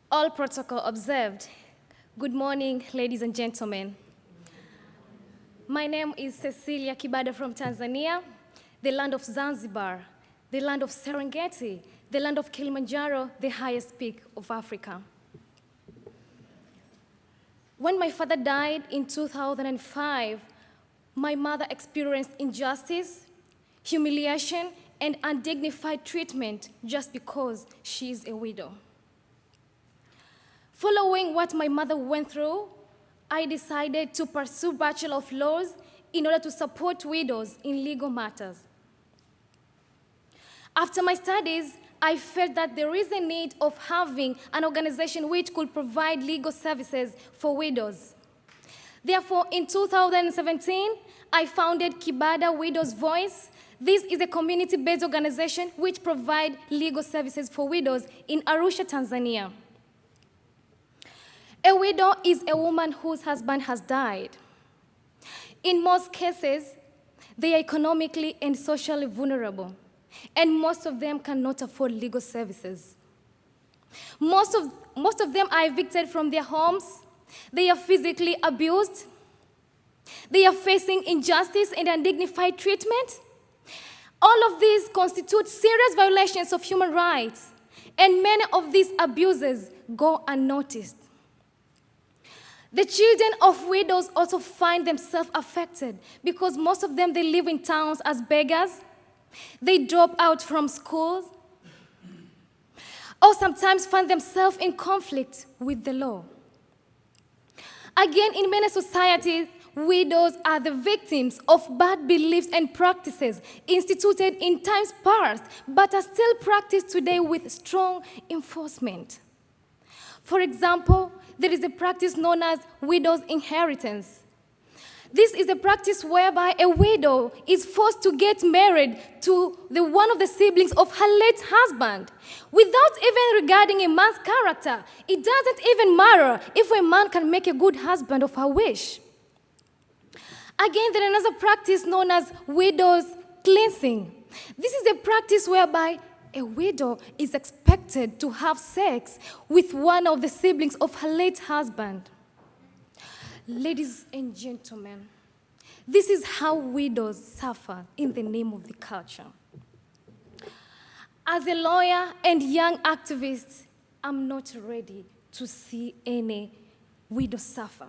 All protocol observed. Good morning, ladies and gentlemen. My name is Cecilia Kibada from Tanzania, the land of Zanzibar, the land of Serengeti, the land of Kilimanjaro, the highest peak of Africa. When my father died in 2005, my mother experienced injustice, humiliation, and undignified treatment just because she is a widow. Following what my mother went through, I decided to pursue Bachelor of Laws in order to support widows in legal matters. After my studies, I felt that there is a need of having an organization which could provide legal services for widows. Therefore, in 2017, I founded Kibada Widows Voice. This is a community-based organization which provides legal services for widows in Arusha, Tanzania. A widow is a woman whose husband has died. In most cases, they are economically and socially vulnerable, and most of them cannot afford legal services. Most of them are evicted from their homes. They are physically abused. They are facing injustice and undignified treatment. All of these constitute serious violations of human rights, and many of these abuses go unnoticed. The children of widows also find themselves affected because most of them, they live in towns as beggars. They drop out from schools, or sometimes find themselves in conflict with the law. Again, in many societies, widows are the victims of bad beliefs and practices instituted in times past, but are still practiced today with strong enforcement. For example, there is a practice known as widow's inheritance. This is a practice whereby a widow is forced to get married to one of the siblings of her late husband without even regarding a man's character. It doesn't even matter if a man can make a good husband of her wish. Again, there is another practice known as widow's cleansing. This is a practice whereby a widow is expected to have sex with one of the siblings of her late husband. Ladies and gentlemen, this is how widows suffer in the name of the culture. As a lawyer and young activist, I'm not ready to see any widow suffer.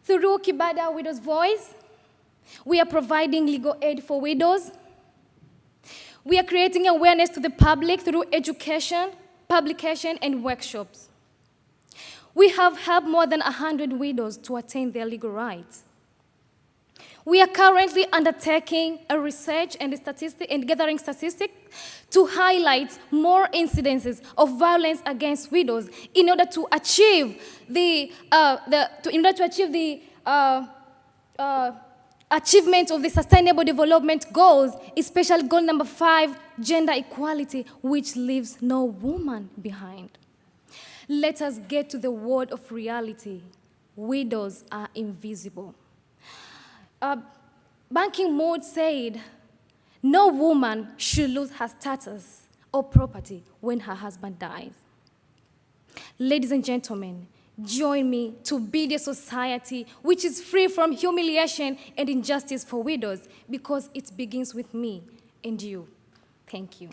Through Kibada Widows Voice, we are providing legal aid for widows. We are creating awareness to the public through education, publication, and workshops. We have helped more than 100 widows to attain their legal rights. We are currently undertaking a research and gathering statistics to highlight more incidences of violence against widows in order to achieve the achievement of the Sustainable Development Goals, especially goal number 5, gender equality, which leaves no woman behind. Let us get to the word of reality. Widows are invisible. Ban Ki-moon said, no woman should lose her status or property when her husband dies. Ladies and gentlemen, join me to build a society which is free from humiliation and injustice for widows, because it begins with me and you. Thank you.